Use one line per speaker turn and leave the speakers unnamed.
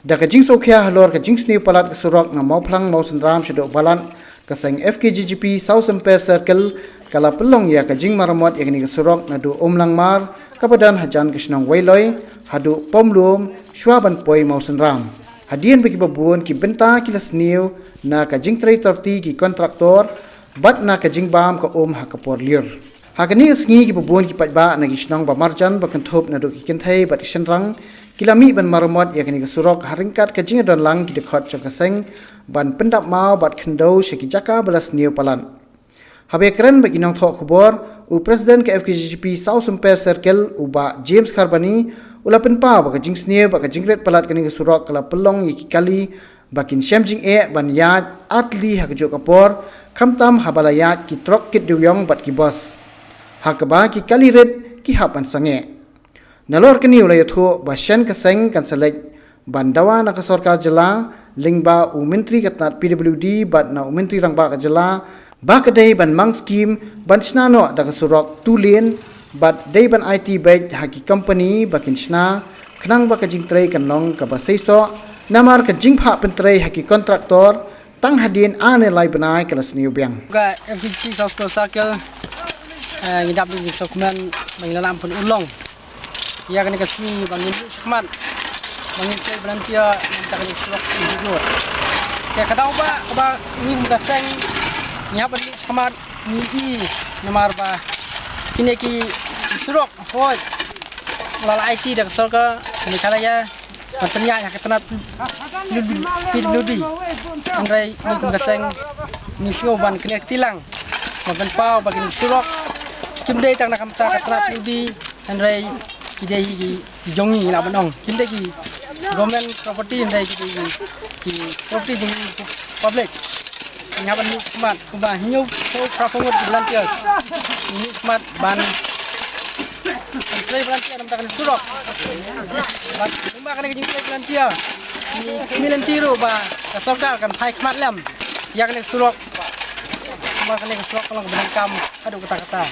Da kajing sokhya halor kajing sniu palat ke Surok nga Mawphlang Mawsendram shedok Balat kaseng Fkjgp Sawsymper circle kala pelong ya kajing Maramot yakni ke Surok nadu omlang mar kapadan hajan kisnong wailoi hadu pomlum shwaban poi Mawsendram hadian bagi babun ki benta kila sniu na kajing traitorti ki kontraktor bat na kajing bam ka hakapor liur hakani sngi ki babun ki patba na kisnong ba marjan ba kanthop nadu ki kenthai bat senrang kilami ban Maramot yakni ke Surok haringkat kajing dan lang ki dekhot chong kaseng ban pendap mau bat khendo sheki jaka balas niu palan habe keren bagi nong thok khobor u president ke Fkjgp Sawsymper circle uba James Kharbani ulapen pa ba kajing sniu ba kajing red palat kani ke Surok kala pelong yiki kali bakin shamjing ban yat atli hakjo kapor khamtam habalaya ki trok kit duyong bat ki bos hakaba ki kali red ki hapan sange nalor kini ulai thu basyan kaseng kan selek bandawa na ka sarkar jela lingba u menteri katnat PWD bat na u menteri rangba ka jela ba kadai ban mang scheme ban snano da ka Surok tulen bat dei ban IT bag haki company bakin sna khnang ba ka jingtrei kan nong ka ba seiso namar ka jingpha pentrei haki kontraktor tang hadin ane lai banai kelas niu biang
ga FGC Sawsymper ngidap di dokumen mengilam pun ulong ia kena kasih bangin semat bangin saya berantia minta kena Surok hidup saya kata apa ini muka seng ni apa ni semat ni namar ba kini ki Surok hoi lala IT dak sorga ni kala ya bertanya ya ketena ludi andai ni muka seng ni sioban kena tilang makan pau bagi ni Surok kimdei tak nak kamta ketena ludi andai kidai ki jongi la banong kinde ki government property ndai ki property di public nyaban ni smart kuba hinyu so prapongot volunteer ni smart ban play volunteer nam takkan Surok bat kumba kan ki play volunteer ni milentiro ba kasorga kan phai smart lam ya kan Surok kumba kan Surok kalau benangkam adu kata-kata